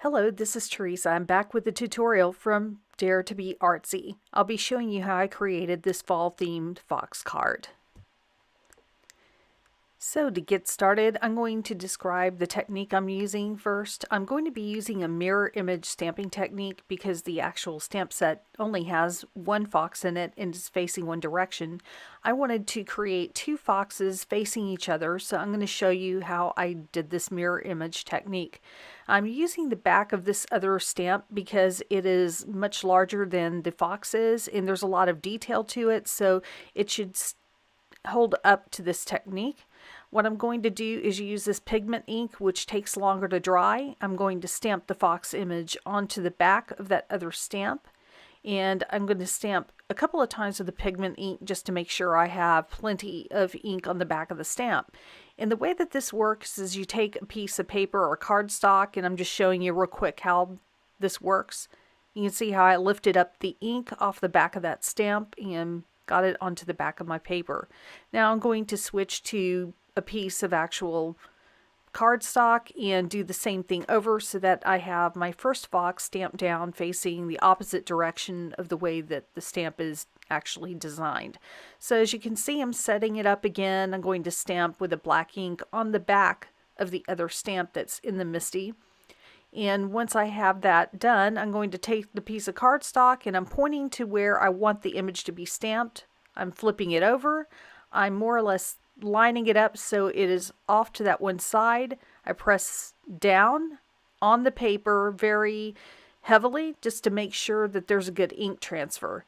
Hello, this is Teresa. I'm back with a tutorial from Dare to be Artsy. I'll be showing you how I created this fall-themed fox card. So to get started, I'm going to describe the technique I'm using first. I'm going to be using a mirror image stamping technique because the actual stamp set only has one fox in it and is facing one direction. I wanted to create two foxes facing each other, so I'm going to show you how I did this mirror image technique. I'm using the back of this other stamp because it is much larger than the fox is, and there's a lot of detail to it, so it should hold up to this technique. What I'm going to do is use this pigment ink, which takes longer to dry. I'm going to stamp the fox image onto the back of that other stamp, and I'm going to stamp a couple of times with the pigment ink just to make sure I have plenty of ink on the back of the stamp. And the way that this works is you take a piece of paper or cardstock, and I'm just showing you real quick how this works. You can see how I lifted up the ink off the back of that stamp and got it onto the back of my paper. Now I'm going to switch to a piece of actual cardstock and do the same thing over so that I have my first fox stamped down facing the opposite direction of the way that the stamp is actually designed. So as you can see, I'm setting it up again. I'm going to stamp with a black ink on the back of the other stamp that's in the MISTI. And once I have that done, I'm going to take the piece of cardstock and I'm pointing to where I want the image to be stamped. I'm flipping it over. I'm more or less lining it up so it is off to that one side. I press down on the paper very heavily just to make sure that there's a good ink transfer.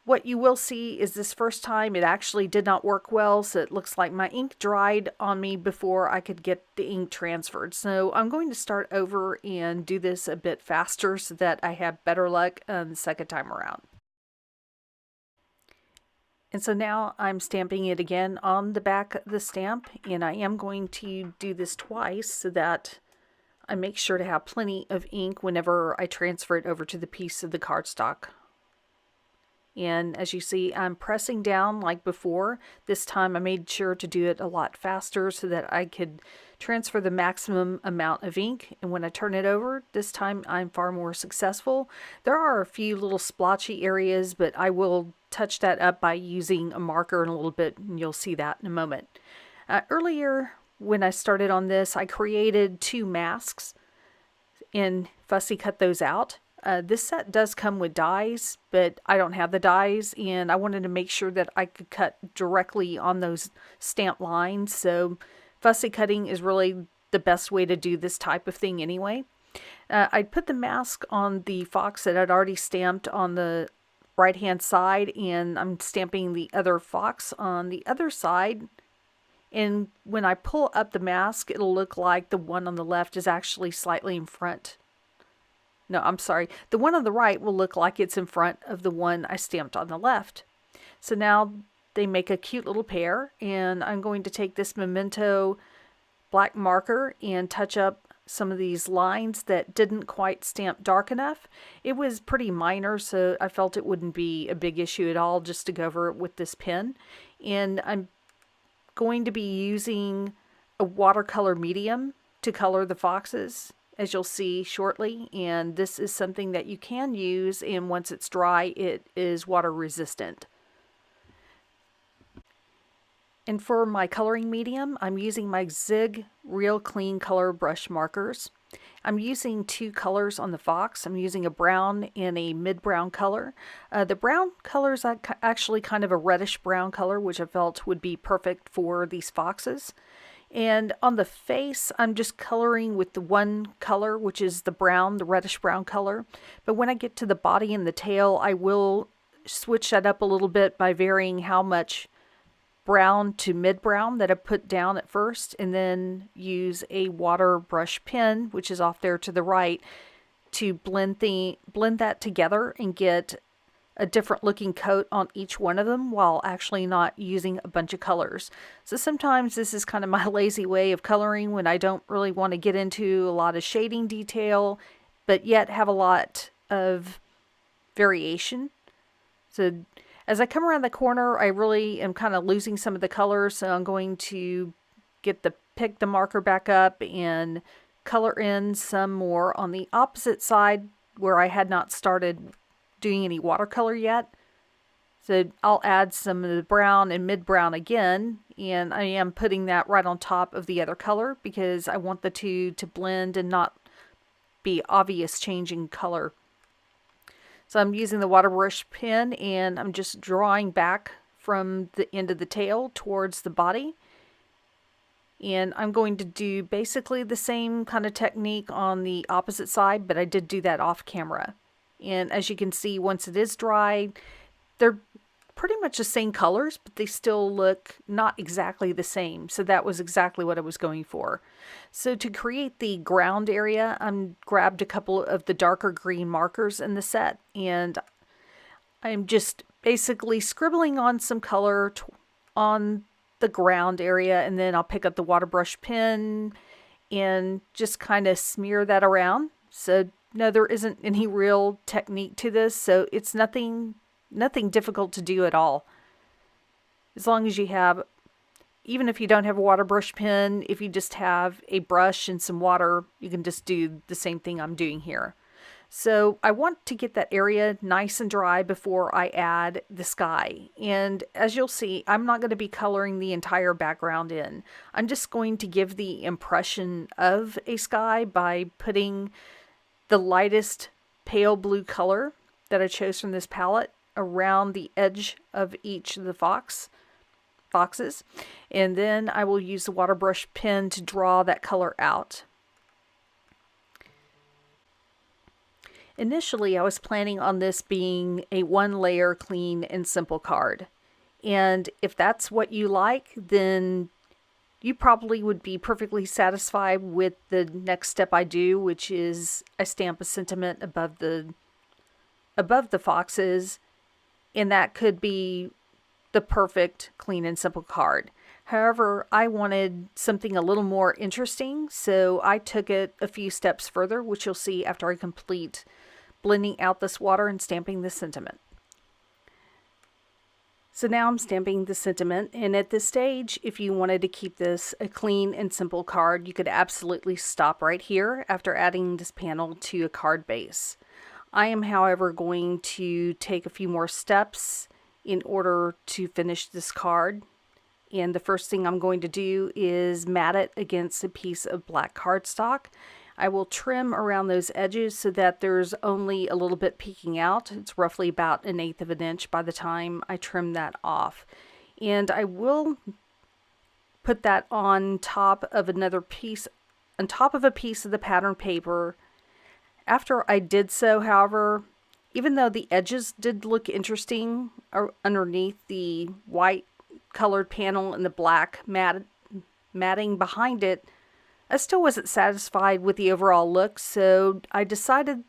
What you will see is this first time it actually did not work well, so it looks like my ink dried on me before I could get the ink transferred. So I'm going to start over and do this a bit faster so that I have better luck the second time around. And so now I'm stamping it again on the back of the stamp, and I am going to do this twice so that I make sure to have plenty of ink whenever I transfer it over to the piece of the cardstock. And as you see, I'm pressing down like before. This time I made sure to do it a lot faster so that I could transfer the maximum amount of ink. And when I turn it over, this time I'm far more successful. There are a few little splotchy areas, but I will touch that up by using a marker in a little bit, and you'll see that in a moment. Earlier, when I started on this, I created two masks and Fussy cut those out. This set does come with dies, but I don't have the dies, and I wanted to make sure that I could cut directly on those stamp lines, so fussy cutting is really the best way to do this type of thing anyway. I put the mask on the fox that I'd already stamped on the right hand side, and I'm stamping the other fox on the other side. And when I pull up the mask, it'll look like the one on the left is actually slightly in front. No, I'm sorry. The one on the right will look like it's in front of the one I stamped on the left. So now they make a cute little pair, and I'm going to take this Memento black marker and touch up some of these lines that didn't quite stamp dark enough. It was pretty minor, so I felt it wouldn't be a big issue at all just to go over it with this pen. And I'm going to be using a watercolor medium to color the foxes, as you'll see shortly, and this is something that you can use, and once it's dry it is water resistant. And for my coloring medium, I'm using my Zig Real Clean Color Brush markers. I'm using two colors on the fox. I'm using a brown and a mid-brown color. The brown color is actually kind of a reddish brown color, which I felt would be perfect for these foxes. And on the face, I'm just coloring with the one color, which is the brown, the reddish brown color. But when I get to the body and the tail, I will switch that up a little bit by varying how much brown to mid-brown that I put down at first, and then use a water brush pen, which is off there to the right, to blend that together and get a different looking coat on each one of them while actually not using a bunch of colors. So sometimes this is kind of my lazy way of coloring when I don't really want to get into a lot of shading detail, but yet have a lot of variation. So as I come around the corner, I really am kind of losing some of the colors, so I'm going to pick the marker back up and color in some more on the opposite side where I had not started doing any watercolor yet. So I'll add some of the brown and mid-brown again, and I am putting that right on top of the other color because I want the two to blend and not be obvious change in color. So I'm using the water brush pen and I'm just drawing back from the end of the tail towards the body. And I'm going to do basically the same kind of technique on the opposite side, but I did do that off camera. And as you can see, once it is dry, they're pretty much the same colors, but they still look not exactly the same. So that was exactly what I was going for. So to create the ground area, I grabbed a couple of the darker green markers in the set, and I'm just basically scribbling on some color on the ground area, and then I'll pick up the water brush pen and just kind of smear that around. So no, there isn't any real technique to this, so it's nothing difficult to do at all. As long as you have, even if you don't have a water brush pen, if you just have a brush and some water, you can just do the same thing I'm doing here. So I want to get that area nice and dry before I add the sky. And as you'll see, I'm not going to be coloring the entire background in. I'm just going to give the impression of a sky by putting the lightest pale blue color that I chose from this palette around the edge of each of the foxes, and then I will use the water brush pen to draw that color out. Initially, I was planning on this being a one-layer clean and simple card, and if that's what you like, then you probably would be perfectly satisfied with the next step I do, which is I stamp a sentiment above the foxes, and that could be the perfect clean and simple card. However, I wanted something a little more interesting, so I took it a few steps further, which you'll see after I complete blending out this water and stamping the sentiment. So now I'm stamping the sentiment, and at this stage, if you wanted to keep this a clean and simple card, you could absolutely stop right here after adding this panel to a card base. I am, however, going to take a few more steps in order to finish this card. And the first thing I'm going to do is mat it against a piece of black cardstock. I will trim around those edges so that there's only a little bit peeking out. It's roughly about 1/8 of an inch by the time I trim that off. And I will put that on top of another piece, on top of a piece of the pattern paper. After I did so, however, even though the edges did look interesting underneath the white colored panel and the black matting behind it, I still wasn't satisfied with the overall look, so I decided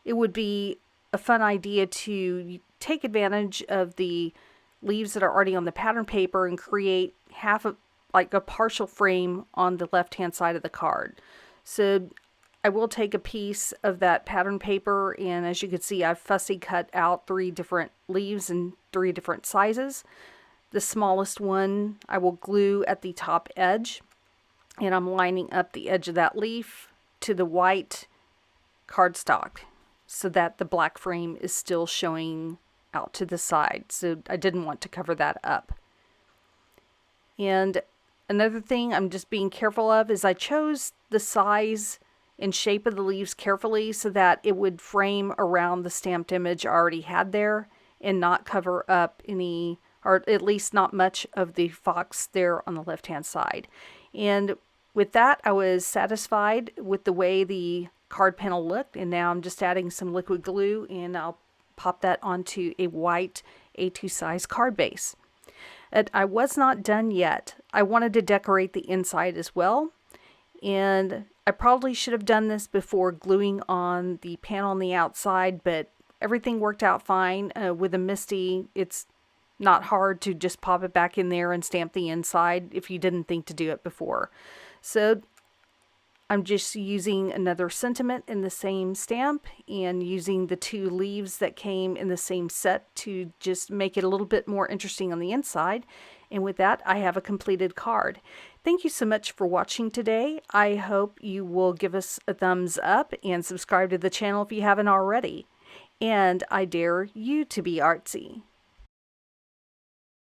it would be a fun idea to take advantage of the leaves that are already on the pattern paper and create like a partial frame on the left-hand side of the card. So I will take a piece of that pattern paper, and as you can see, I've fussy cut out 3 different leaves in 3 different sizes. The smallest one I will glue at the top edge, and I'm lining up the edge of that leaf to the white cardstock so that the black frame is still showing out to the side. So I didn't want to cover that up. And another thing I'm just being careful of is I chose the size and shape of the leaves carefully so that it would frame around the stamped image I already had there and not cover up any, or at least not much of the fox there on the left hand side. And with that, I was satisfied with the way the card panel looked, and now I'm just adding some liquid glue and I'll pop that onto a white A2 size card base. And I was not done yet. I wanted to decorate the inside as well, and I probably should have done this before gluing on the panel on the outside, but everything worked out fine. With a MISTI, it's not hard to just pop it back in there and stamp the inside if you didn't think to do it before. So I'm just using another sentiment in the same stamp and using the 2 leaves that came in the same set to just make it a little bit more interesting on the inside. And with that, I have a completed card. Thank you so much for watching today. I hope you will give us a thumbs up and subscribe to the channel if you haven't already. And I dare you to be artsy.